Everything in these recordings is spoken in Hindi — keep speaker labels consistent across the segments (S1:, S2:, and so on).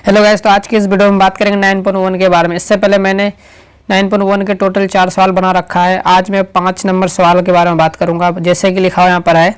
S1: हेलो गाइस, तो आज की इस वीडियो में बात करेंगे 9.1 के बारे में। इससे पहले मैंने 9.1 के टोटल 4 सवाल बना रखा है। आज मैं 5 नंबर सवाल के बारे में बात करूंगा। जैसे कि लिखा हुआ यहाँ पर है,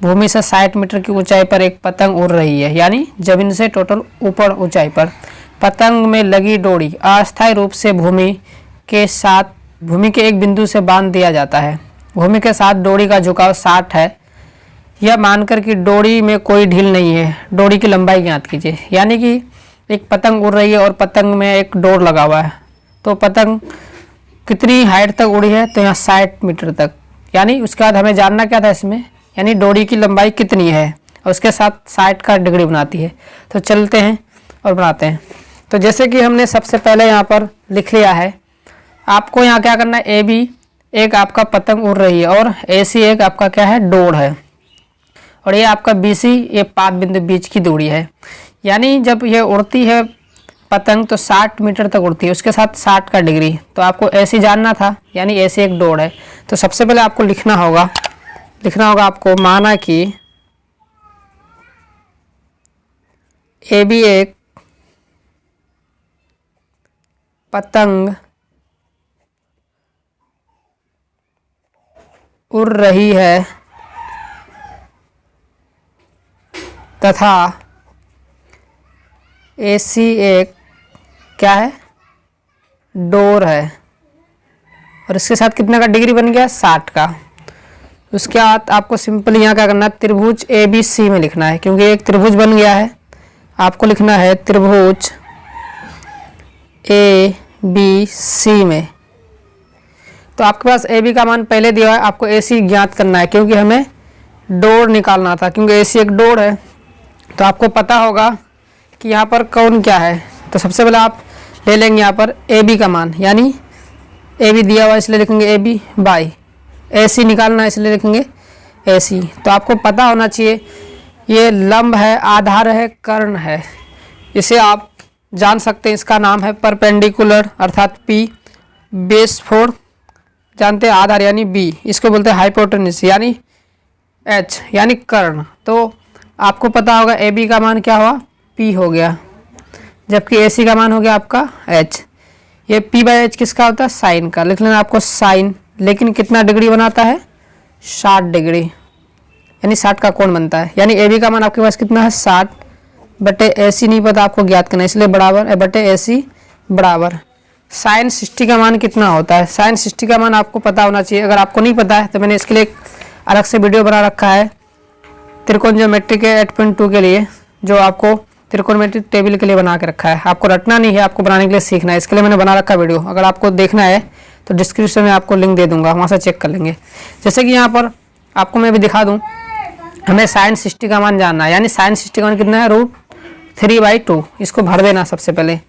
S1: भूमि से 60 मीटर की ऊंचाई पर एक पतंग उड़ रही है, यानी जमीन से टोटल ऊपर ऊंचाई पर। पतंग में लगी डोरी अस्थायी रूप से भूमि के एक बिंदु से बांध दिया जाता है। भूमि के साथ डोरी का झुकाव 60 है, यह मानकर कि डोरी में कोई ढील नहीं है। डोरी की लंबाई ज्ञात कीजिए। यानी कि एक पतंग उड़ रही है और पतंग में एक डोर लगा हुआ है, तो पतंग कितनी हाइट तक उड़ी है, तो यहाँ 60 मीटर तक। यानी उसके बाद हमें जानना क्या था इसमें, यानी डोरी की लंबाई कितनी है और उसके साथ 60 का डिग्री बनाती है। तो चलते हैं और बनाते हैं। तो जैसे कि हमने सबसे पहले यहाँ पर लिख लिया है, आपको यहाँ क्या करना है, ए बी एक आपका पतंग उड़ रही है और ए सी एक आपका क्या है, डोर है, और ये आपका बी सी ये 5 बिंदु बीच की दूरी है। यानी जब ये उड़ती है पतंग तो 60 मीटर तक उड़ती है, उसके साथ 60 का डिग्री। तो आपको ऐसे जानना था, यानी ऐसे एक डोर है। तो सबसे पहले आपको लिखना होगा आपको, माना कि ए बी एक पतंग उड़ रही है तथा AC एक क्या है, डोर है, और इसके साथ कितने का डिग्री बन गया, 60 का। उसके बाद आपको सिंपल यहाँ क्या करना है, त्रिभुज ABC में लिखना है, क्योंकि एक त्रिभुज बन गया है। आपको लिखना है त्रिभुज ABC में। तो आपके पास AB का मान पहले दिया है, आपको AC ज्ञात करना है, क्योंकि हमें डोर निकालना था, क्योंकि AC एक डोर है। तो आपको पता होगा कि यहाँ पर कौन क्या है। तो सबसे पहले आप ले लेंगे यहाँ पर AB का मान, यानी AB दिया हुआ इसलिए लिखेंगे AB बाई AC निकालना है इसलिए लिखेंगे AC। तो आपको पता होना चाहिए ये लंब है, आधार है, कर्ण है। इसे आप जान सकते हैं, इसका नाम है परपेंडिकुलर अर्थात P, बेस 4 जानते हैं, आधार यानी B, इसको बोलते हैं हाइपोटेन्यूज यानी H यानी कर्ण। तो आपको पता होगा AB का मान क्या हुआ, P हो गया, जबकि AC का मान हो गया आपका H। ये P बाई H किसका होता है, साइन का। लिख लेना आपको साइन, लेकिन कितना डिग्री बनाता है, 60 डिग्री, यानी 60 का कोण बनता है। यानी AB का मान आपके पास कितना है, 60 बटे AC नहीं पता आपको ज्ञात करना, इसलिए बराबर बटे AC बराबर साइन 60 का मान कितना होता है। साइन 60 का मान आपको पता होना चाहिए। अगर आपको नहीं पता है तो मैंने इसके लिए एक अलग से वीडियो बना रखा है, त्रिकोण ज्योमेट्री के 8.2 के लिए, जो आपको त्रिकोणमितिक टेबल के लिए बना के रखा है। आपको रटना नहीं है, आपको बनाने के लिए सीखना है। इसके लिए मैंने बना रखा वीडियो, अगर आपको देखना है तो डिस्क्रिप्शन में आपको लिंक दे दूंगा, वहाँ से चेक कर लेंगे। जैसे कि यहाँ पर आपको मैं भी दिखा दूँ, हमें साइन 60 का मान जानना है, यानी साइन 60 का मान कितना है, √3/2। इसको भर देना। सबसे पहले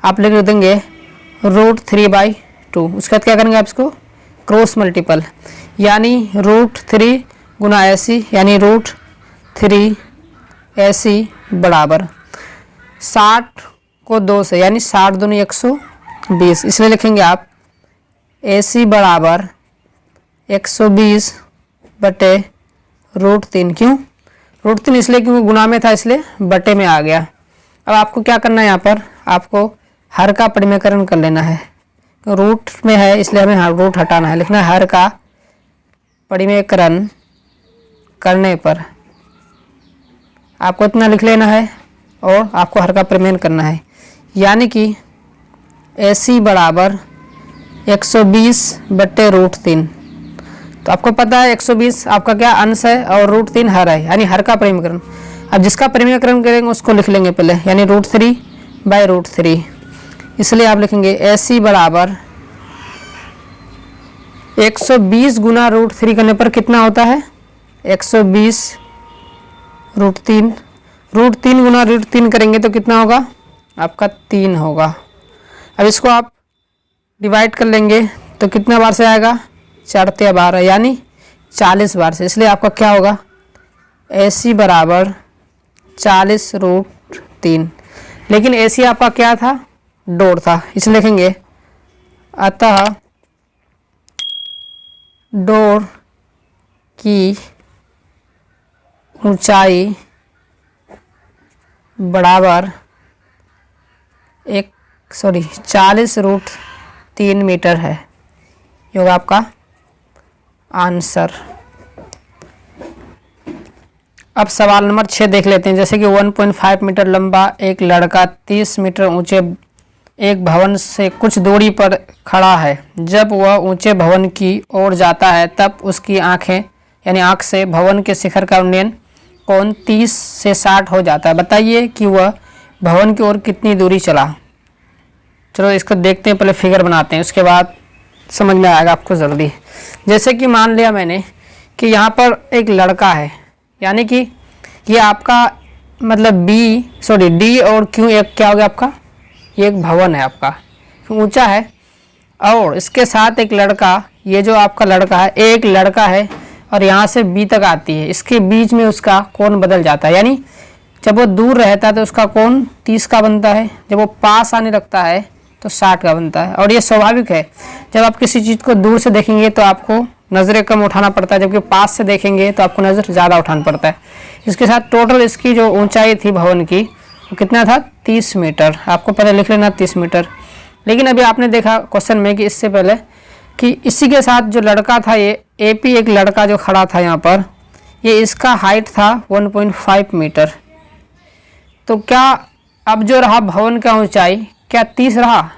S1: आप लिख देंगे √3/2। उसके बाद क्या करेंगे आप इसको क्रॉस मल्टीपल, यानी √3 गुना AC, यानी √3 AC बराबर 60 को 2 से, यानी 60 दूनी 120, इसलिए लिखेंगे आप AC बराबर 120 बटे √3। क्यों √3, इसलिए क्योंकि गुना में था, इसलिए बटे में आ गया। अब आपको क्या करना है, यहाँ पर आपको हर का परिमेयकरण कर लेना है। रूट में है इसलिए हमें रूट हटाना है। लिखना है हर का परिमेयकरण करने पर आपको इतना लिख लेना है, और आपको हर का परिमेय करना है, यानी कि AC बराबर 120 बटे √3। तो आपको पता है 120 आपका क्या अंश है और √3 हर है, यानी हर का परिमेयकरण। अब जिसका परिमेयकरण करेंगे उसको लिख लेंगे पहले, यानी √3/√3। इसलिए आप लिखेंगे AC बराबर 120 गुना √3 करने पर कितना होता है, 120 √3। √3 गुना √3 करेंगे तो कितना होगा आपका 3 होगा। अब इसको आप डिवाइड कर लेंगे तो कितना बार से आएगा, 4 12, यानी 40 बार से। इसलिए आपका क्या होगा, AC बराबर 40 √3। लेकिन AC आपका क्या था, डोर था, इसलिए लिखेंगे अतः डोर की ऊंचाई बराबर 40√3 मीटर है। ये होगा आपका आंसर। अब सवाल नंबर 6 देख लेते हैं। जैसे कि 1.5 मीटर लंबा एक लड़का 30 मीटर ऊंचे एक भवन से कुछ दूरी पर खड़ा है। जब वह ऊंचे भवन की ओर जाता है तब उसकी आंखें यानी आंख से भवन के शिखर का उन्नयन कोण 30 से 60 हो जाता है। बताइए कि वह भवन की ओर कितनी दूरी चला। चलो इसको देखते हैं, पहले फिगर बनाते हैं, उसके बाद समझ में आएगा आपको जल्दी। जैसे कि मान लिया मैंने कि यहाँ पर एक लड़का है, यानी कि ये आपका मतलब डी और क्यू एक क्या हो गया आपका, ये एक भवन है आपका, ऊंचा है, और इसके साथ एक लड़का, ये जो आपका लड़का है एक लड़का है और यहाँ से बी तक आती है, इसके बीच में उसका कोण बदल जाता है। यानी जब वो दूर रहता है तो उसका कोण 30 का बनता है, जब वो पास आने लगता है तो 60 का बनता है। और ये स्वाभाविक है, जब आप किसी चीज़ को दूर से देखेंगे तो आपको नज़रें कम उठाना पड़ता है, जबकि पास से देखेंगे तो आपको नज़र ज़्यादा उठाना पड़ता है। इसके साथ टोटल इसकी जो ऊंचाई थी भवन की वो कितना था, 30 मीटर। आपको पहले लिख लेना 30 मीटर। लेकिन अभी आपने देखा क्वेश्चन में कि इससे पहले कि इसी के साथ जो लड़का था, ये AP एक लड़का जो खड़ा था यहाँ पर, ये इसका हाइट था 1.5 मीटर। तो क्या अब जो रहा भवन का ऊंचाई, क्या 30 रहा?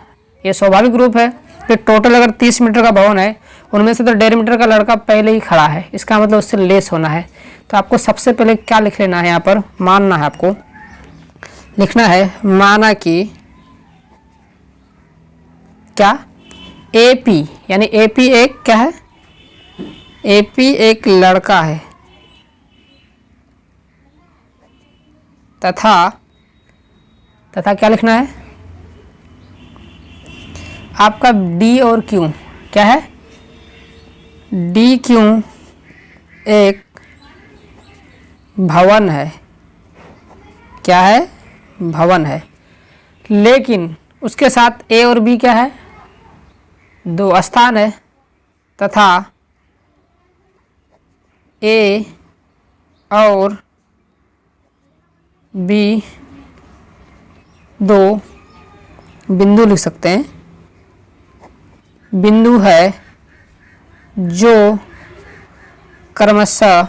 S1: ये स्वाभाविक रूप है कि टोटल अगर 30 मीटर का भवन है, उनमें से तो 1.5 मीटर का लड़का पहले ही खड़ा है, इसका मतलब उससे लेस होना है। तो आपको सबसे पहले क्या लिख लेना है, यहाँ पर मानना है, आपको लिखना है माना कि क्या AP, यानी AP एक क्या है, AP एक लड़का है तथा क्या लिखना है आपका D और Q क्या है, DQ एक भवन है, क्या है, भवन है। लेकिन उसके साथ A और B क्या है, 2 स्थान है, तथा A और B 2 बिंदु लिख सकते हैं, बिंदु है जो क्रमशः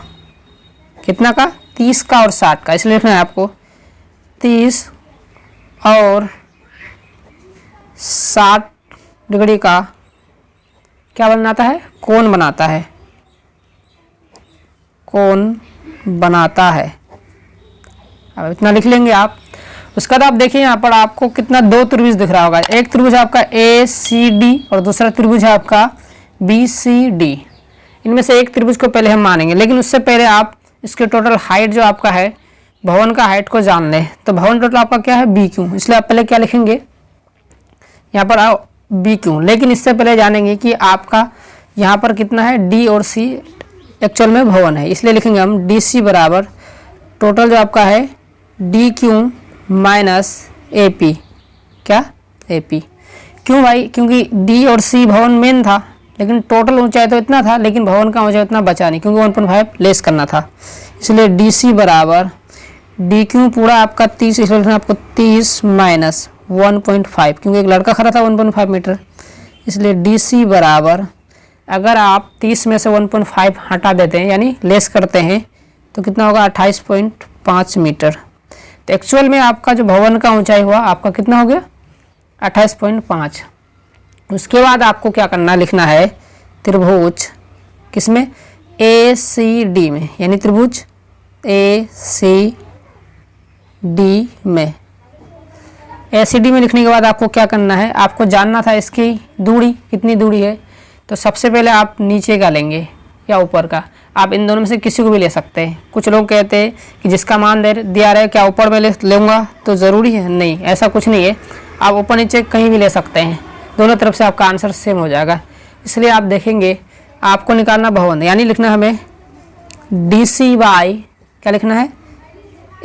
S1: कितना का, 30 का और 60 का, इसलिए लिखना है आपको 30 और 60 डिग्री का क्या बनाता है, कोण बनाता है, कोण बनाता है। अब इतना लिख लेंगे आप। उसके बाद आप देखिए यहाँ पर आपको कितना 2 त्रिभुज दिख रहा होगा। एक त्रिभुज आपका ACD और दूसरा त्रिभुज है आपका BCD। इनमें से एक त्रिभुज को पहले हम मानेंगे, लेकिन उससे पहले आप इसके टोटल हाइट जो आपका है, भवन का हाइट को जान लें। तो भवन टोटल आपका क्या है, BQ, इसलिए आप पहले क्या लिखेंगे, यहाँ पर आओ BQ। लेकिन इससे पहले जानेंगे कि आपका यहाँ पर कितना है, D और C एक्चुअल में भवन है, इसलिए लिखेंगे हम DC बराबर टोटल जो आपका है DQ माइनस AP, क्या, AP। क्यों भाई, क्योंकि D और C भवन मेन था, लेकिन टोटल ऊंचाई तो इतना था, लेकिन भवन का ऊंचाई इतना बचा नहीं, क्योंकि 1.5 लेस करना था। इसलिए DC बराबर DQ पूरा आपका 30, इसलिए आपको 30 माइनस 1.5, क्योंकि एक लड़का खड़ा था 1.5 मीटर, इसलिए DC बराबर अगर आप 30 में से 1.5 हटा देते हैं यानी लेस करते हैं तो कितना होगा, 28.5 मीटर। तो एक्चुअल में आपका जो भवन का ऊंचाई हुआ आपका कितना हो गया, 28.5। उसके बाद आपको क्या करना, लिखना है त्रिभुज किसमें, ACD में, यानी त्रिभुज ACD में। ACD में लिखने के बाद आपको क्या करना है, आपको जानना था इसकी दूरी कितनी दूरी है। तो सबसे पहले आप नीचे का लेंगे या ऊपर का, आप इन दोनों में से किसी को भी ले सकते हैं। कुछ लोग कहते हैं कि जिसका मान दिया रहे क्या ऊपर में लूँगा तो ज़रूरी है, नहीं, ऐसा कुछ नहीं है, आप ऊपर नीचे कहीं भी ले सकते हैं, दोनों तरफ से आपका आंसर सेम हो जाएगा। इसलिए आप देखेंगे आपको निकालना भवन, यानी लिखना हमें DC बाई क्या लिखना है,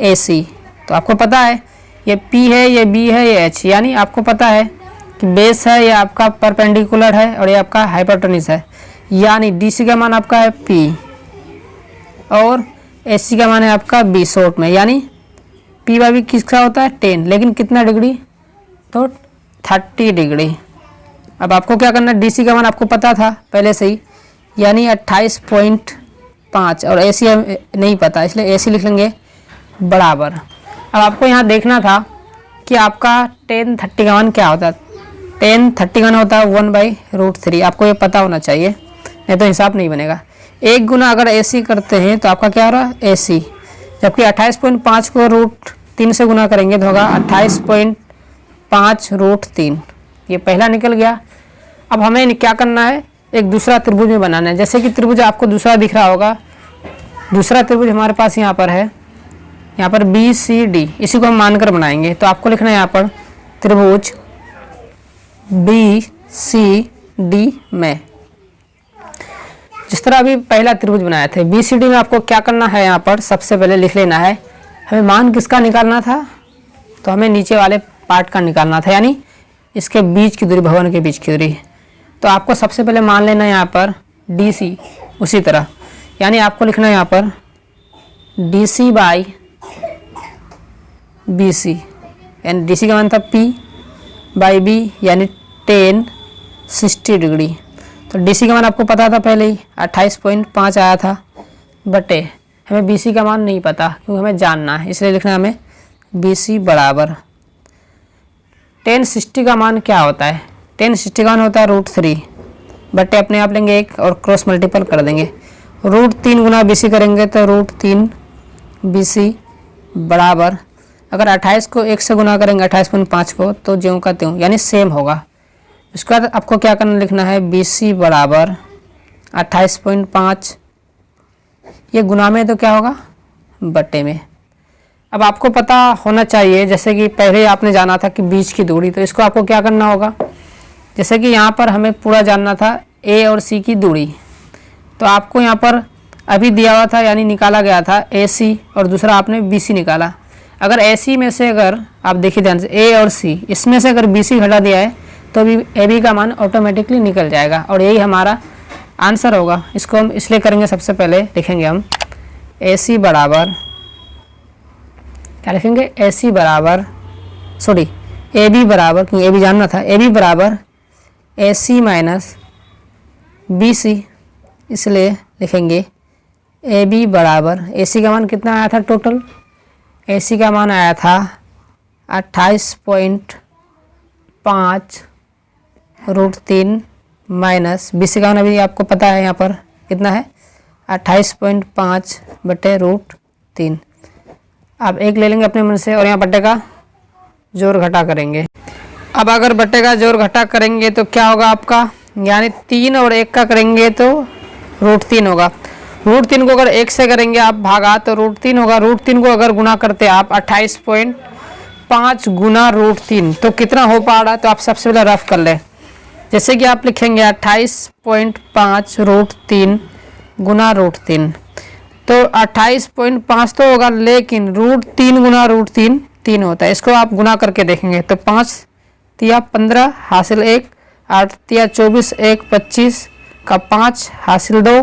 S1: AC। तो आपको पता है ये P है, ये B है, ये H, यानी आपको पता है कि बेस है, ये आपका परपेंडिकुलर है और ये आपका हाइपोटेन्यूज है, यानी DC का मान आपका है P और AC का मान है आपका B शॉर्ट में, यानी P बाई B किसका होता है 10, लेकिन कितना डिग्री, तो 30 डिग्री। अब आपको क्या करना है, DC का मान आपको पता था पहले से ही, यानी 28.5, और AC नहीं पता इसलिए AC लिख लेंगे बराबर। अब आपको यहाँ देखना था कि आपका tan 30 का मान क्या होता है। tan 30 का मान होता है 1/√3, आपको ये पता होना चाहिए, नहीं तो हिसाब नहीं बनेगा। एक गुना अगर AC करते हैं तो आपका क्या हो रहा है AC, जबकि 28.5 को √3 से गुना करेंगे तो होगा 28.5√3। ये पहला निकल गया। अब हमें क्या करना है, एक दूसरा त्रिभुज में बनाना है। जैसे कि त्रिभुज आपको दूसरा दिख रहा होगा, दूसरा त्रिभुज हमारे पास यहाँ पर है, यहाँ पर BCD, इसी को हम मानकर बनाएंगे। तो आपको लिखना है यहाँ पर त्रिभुज BCD में, जिस तरह अभी पहला त्रिभुज बनाए थे। BCD में आपको क्या करना है, यहाँ पर सबसे पहले लिख लेना है, हमें मान किसका निकालना था, तो हमें नीचे वाले पार्ट का निकालना था, यानी इसके बीच की दूरी, भवन के बीच की दूरी। तो आपको सबसे पहले मान लेना है यहाँ पर DC, उसी तरह यानी आपको लिखना है यहाँ पर DC/BC, यानी DC का मान था P/B यानी tan 60 डिग्री। तो DC का मान आपको पता था पहले ही 28.5 आया था, बटे हमें BC का मान नहीं पता क्योंकि हमें जानना है, इसलिए लिखना है हमें BC बराबर tan 60 का मान क्या होता है, tan 60 का मान होता है √3 बटे अपने आप लेंगे 1 और क्रॉस मल्टीपल कर देंगे, √3 गुना BC करेंगे तो √3 BC बराबर, अगर 28 को 1 से गुना करेंगे 28.5 को तो ज्यों का त्यों यानी सेम होगा। उसके बाद आपको क्या करना, लिखना है BC बराबर 28.5, ये गुना में तो क्या होगा बटे में। अब आपको पता होना चाहिए, जैसे कि पहले आपने जाना था कि बीच की दूरी, तो इसको आपको क्या करना होगा, जैसे कि यहाँ पर हमें पूरा जानना था A और C की दूरी, तो आपको यहाँ पर अभी दिया हुआ था यानी निकाला गया था AC और दूसरा आपने BC निकाला। अगर AC में से, अगर आप देखिए ध्यान से A और C, इसमें से अगर BC घटा दिया है तो अभी AB का मान ऑटोमेटिकली निकल जाएगा और यही हमारा आंसर होगा। इसको हम इसलिए करेंगे, सबसे पहले लिखेंगे हम AC बराबर, क्या लिखेंगे AC बराबर, सॉरी AB बराबर, क्योंकि AB जानना था, AB बराबर AC माइनस BC, इसलिए लिखेंगे AB बराबर, AC का मान कितना आया था टोटल, AC का मान आया था 28.5√3 माइनस BC का मान अभी आपको पता है यहाँ पर कितना है 28.5 बटे √3। आप एक ले लेंगे अपने मन से और यहाँ बटे का जोड़ घटा करेंगे। अब अगर बटे का जोड़ घटा करेंगे तो क्या होगा आपका, यानी 3 और 1 का करेंगे तो √3 होगा, √3 को अगर 1 से करेंगे आप भागा तो √3 होगा, √3 को अगर गुना करते आप 28.5 गुना √3 तो कितना हो पा रहा है, तो आप सबसे पहले रफ कर लें। जैसे कि आप लिखेंगे 28.5 √3 गुना √3, तो 28.5 तो होगा, लेकिन √3 गुना √3 3 होता है, इसको आप गुना करके देखेंगे तो 5 तिया 15 हासिल 1, 8 तिया 24, 1 25 का 5 हासिल 2,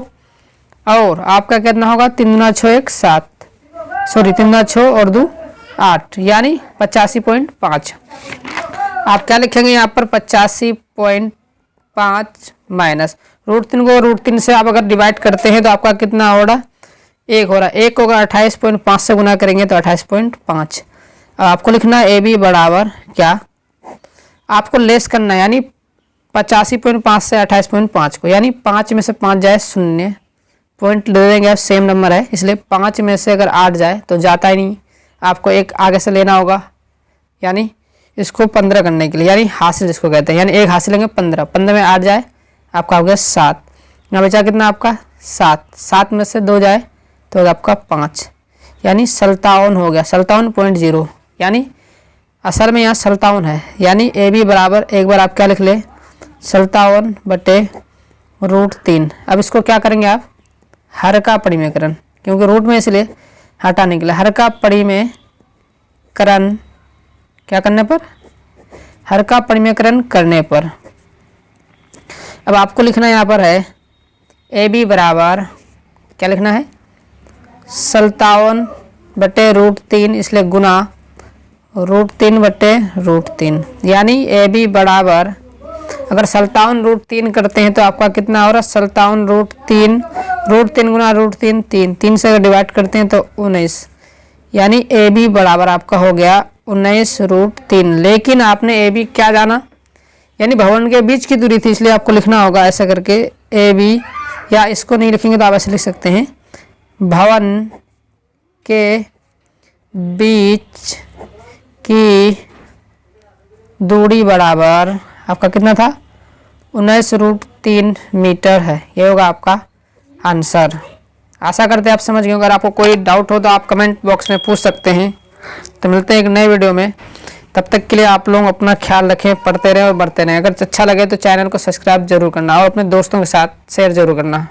S1: और आपका कितना होगा 3 गुना 6 1 7, सॉरी 3 गुना 6 और 2 8, यानी 85.5। आप क्या लिखेंगे यहाँ पर 85.5 माइनस √3 को √3 से आप अगर डिवाइड करते हैं तो आपका कितना हो रहा, 1 हो रहा है, 1 को अगर 28.5 से गुना करेंगे तो 28.5। अब आपको लिखना है AB बराबर क्या, आपको लेस करना है, यानी 85.5 से 28.5 को, यानी 5 में से 5 जाए 0 पॉइंट ले देंगे आप, सेम नंबर है इसलिए 5 में से अगर 8 जाए तो जाता ही नहीं, आपको एक आगे से लेना होगा, यानी इसको 15 करने के लिए, यानी हासिल जिसको कहते हैं, यानी एक हासिल लेंगे 15, 15 में 8 जाए आपका हो गया 7, यहाँ बचा कितना आपका 7, 7 में से 2 जाए तो आपका 5, यानी 57 हो गया, 57.0, यानी असल में यहाँ 57 है, यानी AB बराबर, एक बार आप क्या लिख ले 57 बटे √3। अब इसको क्या करेंगे आप, हर का परिमेयकरण, क्योंकि रूट में इसलिए हटाने के लिए, हर का परिमेयकरण क्या करने पर, हर का परिमेयकरण करने पर। अब आपको लिखना यहाँ पर है AB बराबर, क्या लिखना है 57 बटे √3, इसलिए गुना √3/√3, यानी ए बी बराबर, अगर 57√3 करते हैं तो आपका कितना हो रहा है, 57√3, √3 गुना √3 3, 3 से अगर डिवाइड करते हैं तो 19, यानी ए बी बराबर आपका हो गया 19√3। लेकिन आपने ए बी क्या जाना, यानी भवन के बीच की दूरी थी, इसलिए आपको लिखना होगा ऐसा करके ए बी, या इसको नहीं लिखेंगे तो आप ऐसे लिख सकते हैं, भवन के बीच की दूरी बराबर आपका कितना था, 19√3 मीटर है। ये होगा आपका आंसर। आशा करते हैं आप समझ गए। अगर आपको कोई डाउट हो तो आप कमेंट बॉक्स में पूछ सकते हैं। तो मिलते हैं एक नए वीडियो में, तब तक के लिए आप लोग अपना ख्याल रखें, पढ़ते रहें और बढ़ते रहें। अगर अच्छा लगे तो चैनल को सब्सक्राइब जरूर करना और अपने दोस्तों के साथ शेयर जरूर करना।